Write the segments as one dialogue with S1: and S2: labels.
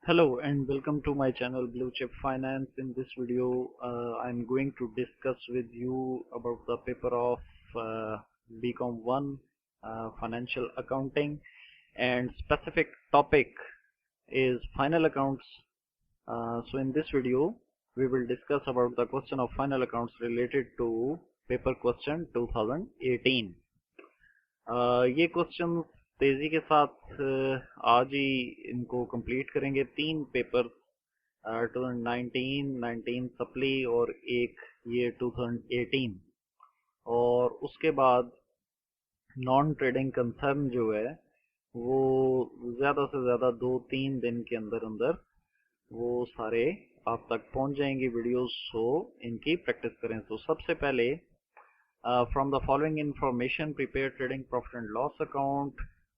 S1: Hello and welcome to my channel Blue Chip Finance. In this video, I'm going to discuss with you about the paper of BCom 1 Financial Accounting, and specific topic is final accounts. So in this video, we will discuss about the question of final accounts related to paper question 2018. ये question तेजी के साथ आज ही इनको complete करेंगे। तीन paper 2019, 19 supply और एक ये 2018, और उसके बाद नॉन ट्रेडिंग कंसर्न जो है वो ज़्यादा से ज़्यादा 2-3 दिन के अंदर अंदर वो सारे आप तक पहुंच जाएंगे वीडियोस। सो इनकी प्रैक्टिस करें। तो सबसे पहले from the following information, prepare trading profit and loss account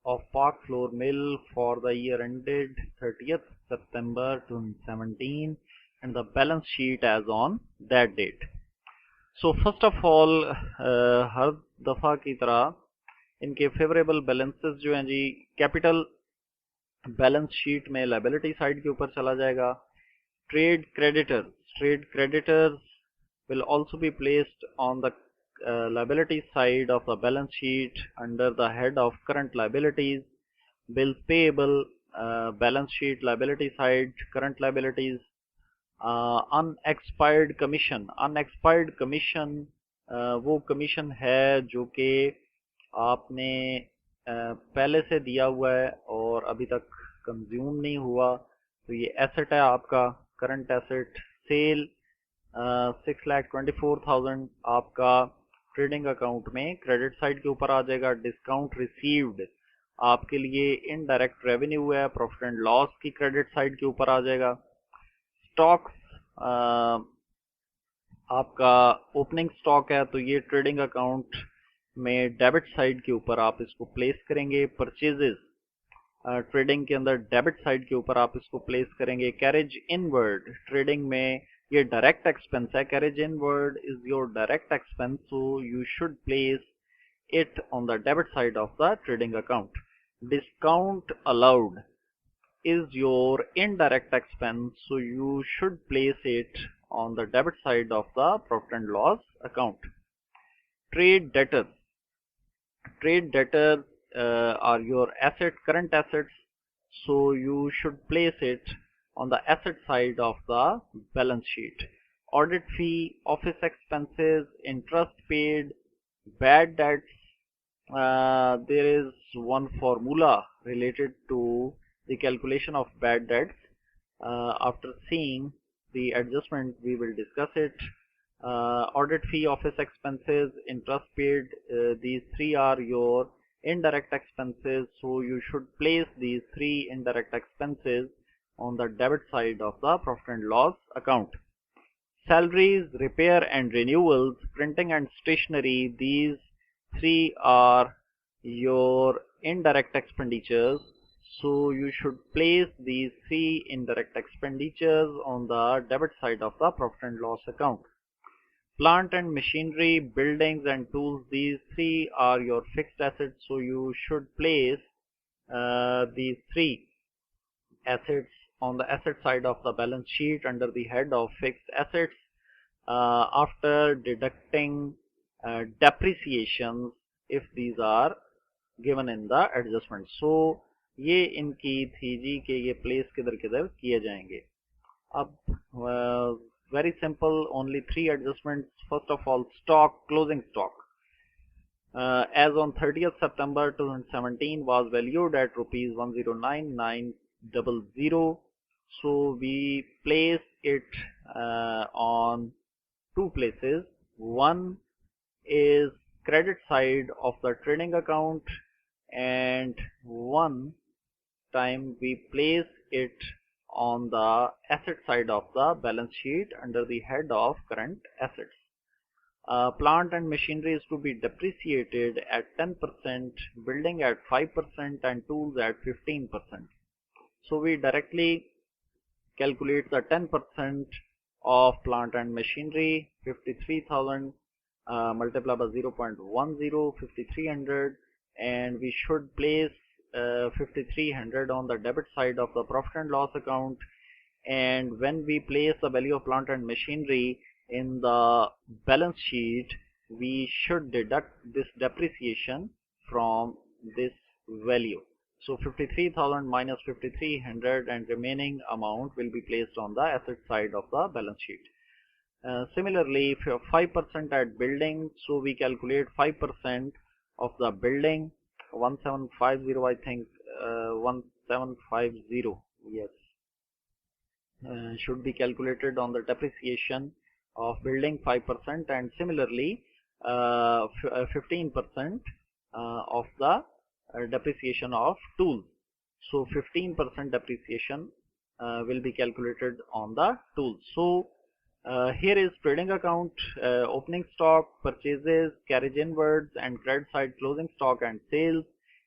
S1: of Park Floor Mill for the year ended 30th September 2017 and the balance sheet as on that date. So first of all, हर दफ़ा की तरह इनके favourable balances जो हैं जी, capital balance sheet में liability side के ऊपर चला जाएगा। Trade creditors will also be placed on the liability side of the balance sheet under the head of current liabilities. Bills payable, balance sheet liability side, current liabilities. Unexpired commission वो commission है जो कि आपने पहले से दिया हुआ है और अभी तक कंज्यूम नहीं हुआ, तो ये एसेट है आपका, करंट एसेट। सेल 6,24,000 आपका ट्रेडिंग अकाउंट में क्रेडिट साइड के ऊपर आ जाएगा। डिस्काउंट रिसीव्ड आपके लिए इनडायरेक्ट रेवेन्यू है, प्रॉफिट एंड लॉस की क्रेडिट साइड के ऊपर आ जाएगा। स्टॉक्स आपका ओपनिंग स्टॉक है, तो ये ट्रेडिंग अकाउंट में डेबिट साइड के ऊपर आप इसको प्लेस करेंगे। परचेजेस ट्रेडिंग के अंदर डेबिट साइड के ऊपर आप इसको प्लेस करेंगे। कैरेज इनवर्ड ट्रेडिंग में ये डायरेक्ट एक्सपेंस है, carriage inward is your direct expense, so you should place it on the debit side of the trading account. Discount allowed is your indirect expense, so you should place it on the debit side of the profit and loss account. Trade debtors are your current assets, so you should place it on the asset side of the balance sheet. Audit fee, office expenses, interest paid, bad debts. There is one formula related to the calculation of bad debts. After seeing the adjustment, we will discuss it. Audit fee, office expenses, interest paid, these three are your indirect expenses, so you should place these three indirect expenses on the debit side of the profit and loss account. Salaries, repair and renewals, printing and stationery, these three are your indirect expenditures, so you should place these three indirect expenditures on the debit side of the profit and loss account. Plant and machinery, buildings and tools, these three are your fixed assets, so you should place these three assets on the asset side of the balance sheet under the head of fixed assets after deducting depreciations if these are given in the adjustment. So ये इनकी थी जी कि ये place किधर किधर किए जाएंगे। अब very simple, only three adjustments. First of all, stock, closing stock as on 30th September 2017 was valued at rupees 109,900. So we place it on two places. One is credit side of the trading account, and one time we place it on the asset side of the balance sheet under the head of current assets. Plant and machinery is to be depreciated at 10%, building at 5% and tools at 15%. So we directly calculate the 10% of plant and machinery, 53,000 multiplied by 0.10, 5300, and we should place 5300 on the debit side of the profit and loss account, and when we place the value of plant and machinery in the balance sheet, we should deduct this depreciation from this value. So 53,000 minus 5300 and remaining amount will be placed on the asset side of the balance sheet. Similarly, if you have 5% at building, so we calculate 5% of the building, 1750, I think, 1750, yes, should be calculated on the depreciation of building 5%, and similarly 15% of the depreciation of tools. So 15% depreciation will be calculated on the tools. So here is trading account, opening stock, purchases, carriage inwards, and credit side closing stock and sales,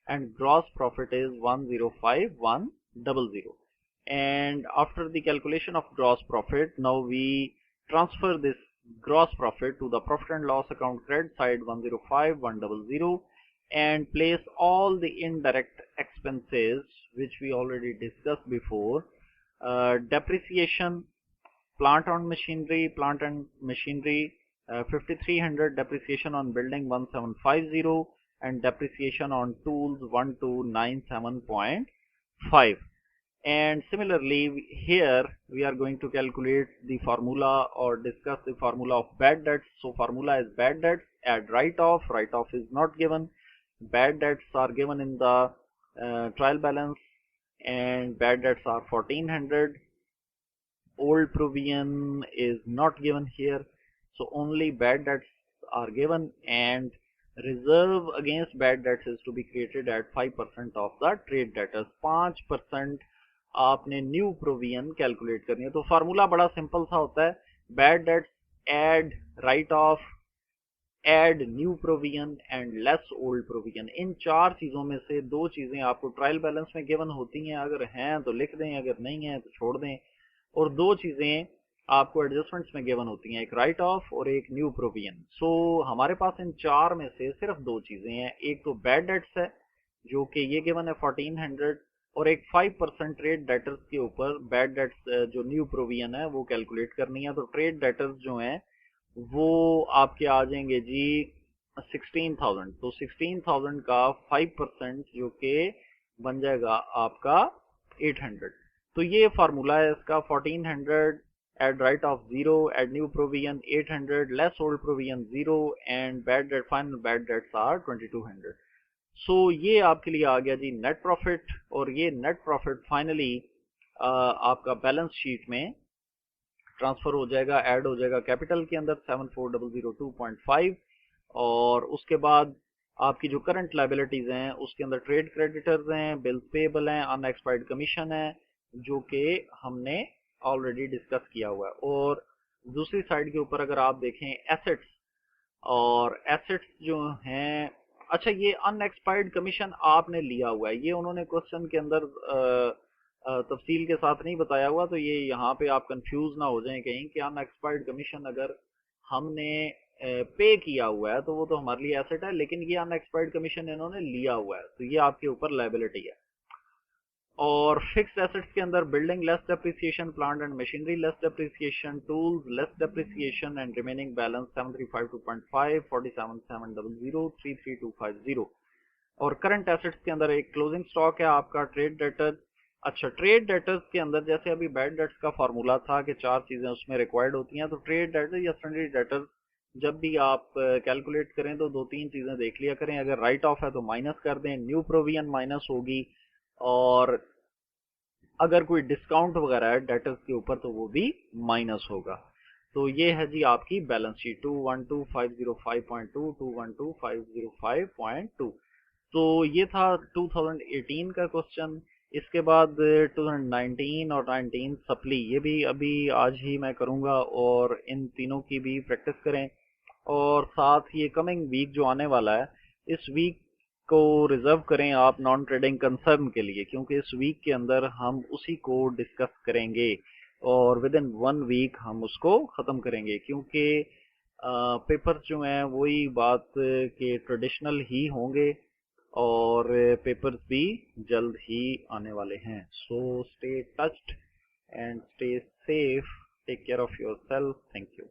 S1: and gross profit is 105100. And after the calculation of gross profit, now we transfer this gross profit to the profit and loss account credit side 105100 and place all the indirect expenses which we already discussed before. Depreciation, plant and machinery 5300, depreciation on building 1750, and depreciation on tools 1297.5. And similarly here we are going to calculate the formula or discuss the formula of bad debts. So formula is bad debts, add write-off. Write-off is not given. Bad debts are given in the trial balance, and bad debts are 1400. Old provision is not given here, so only bad debts are given, and reserve against bad debts is to be created at 5% of the trade debtors. 5% आपने new provision calculate करनी है. तो formula बड़ा simple सा होता है, bad debts add write off add new provision and less old provision. इन चार चीजों में से दो चीजें आपको ट्रायल बैलेंस में गिवन होती हैं, अगर हैं तो लिख दें, अगर नहीं है तो छोड़ दें, और दो चीजें आपको एडजस्टमेंट्स में गिवन होती हैं, एक राइट ऑफ और एक न्यू प्रोविजन. सो हमारे पास इन चार में से सिर्फ दो चीजें हैं, एक तो बैड डेट्स है जो कि ये गिवन है 1400, और एक 5% ट्रेड डेटर्स के ऊपर बैड डेट्स जो न्यू प्रोविजन है वो कैलकुलेट करनी है. तो ट्रेड डेटर्स जो हैं वो आपके आ जाएंगे जी 16,000. तो 16,000 का 5% जो कि बन जाएगा आपका 800. तो ये फार्मूला है इसका. 1400 add write off 0, add new provision 800, less old provision 0, and bad debt final bad debts are 2200. So ये आपके लिए आ गया जी नेट प्रॉफिट, और ये नेट प्रॉफिट फाइनली आपका बैलेंस शीट में ट्रांसफर हो जाएगा, ऐड हो जाएगा कैपिटल के अंदर 74002.5. और उसके बाद आपकी जो करंट लायबिलिटीज हैं उसके अंदर ट्रेड क्रेडिटर्स हैं, बिल्स पेबल हैं, अनएक्सपायर्ड कमीशन है जो कि हमने ऑलरेडी डिस्कस किया हुआ है. और दूसरी साइड के ऊपर अगर आप देखें एसेट्स, और एसेट्स जो हैं, अच्छा ये अनएक्सपायर्ड कमीशन आपने लिया हुआ है, ये उन्होंने क्वेश्चन के अंदर तफसील के साथ नहीं बताया हुआ, तो ये यहाँ पे आप कंफ्यूज ना हो जाएं कहीं कि अनएक्सपायर्ड कमीशन अगर हमने पे किया हुआ है तो वो तो हमारे लिए एसेट है, लेकिन ये अनएक्सपायर्ड कमीशन इन्होंने लिया हुआ है तो ये आपके ऊपर लायबिलिटी है. और फिक्स्ड एसेट्स के अंदर building less depreciation, plant and machinery less depreciation, tools less depreciation, and remaining balance 7352.5, 47700, 33250. और करंट एसेट्स के अंदर एक क्लोजिंग स्टॉक है आपका ट्रेड डेटर. अच्छा, ट्रेड डेटर्स के अंदर जैसे अभी बैड डेट्स का फार्मूला था कि चार चीजें उसमें रिक्वायर्ड होती हैं, तो ट्रेड डेटर या सन्ड्री डेटर जब भी आप कैलकुलेट करें तो दो तीन चीजें देख लिया करें. अगर राइट ऑफ है तो माइनस कर दें, न्यू प्रोविजन माइनस होगी, और अगर कोई डिस्काउंट वगैरह है डेटर्स के ऊपर तो वो भी माइनस होगा. तो ये है जी आपकी बैलेंस शीट 212505.2, 212505.2. तो ये था 2018 का क्वेश्चन. इसके बाद 2019 और 19 सप्ली, ये भी अभी आज ही मैं करूंगा, और इन तीनों की भी प्रैक्टिस करें. और साथ ये कमिंग वीक जो आने वाला है, इस वीक को रिजर्व करें आप नॉन ट्रेडिंग कंसर्न के लिए, क्योंकि इस वीक के अंदर हम उसी को डिस्कस करेंगे और विद इन 1 वीक हम उसको ख़त्म करेंगे, क्योंकि पेपर्स जो हैं वही बात के ट्रेडिशनल ही होंगे और पेपर्स भी जल्द ही आने वाले हैं। So stay touched and stay safe, take care of your self. Thank you.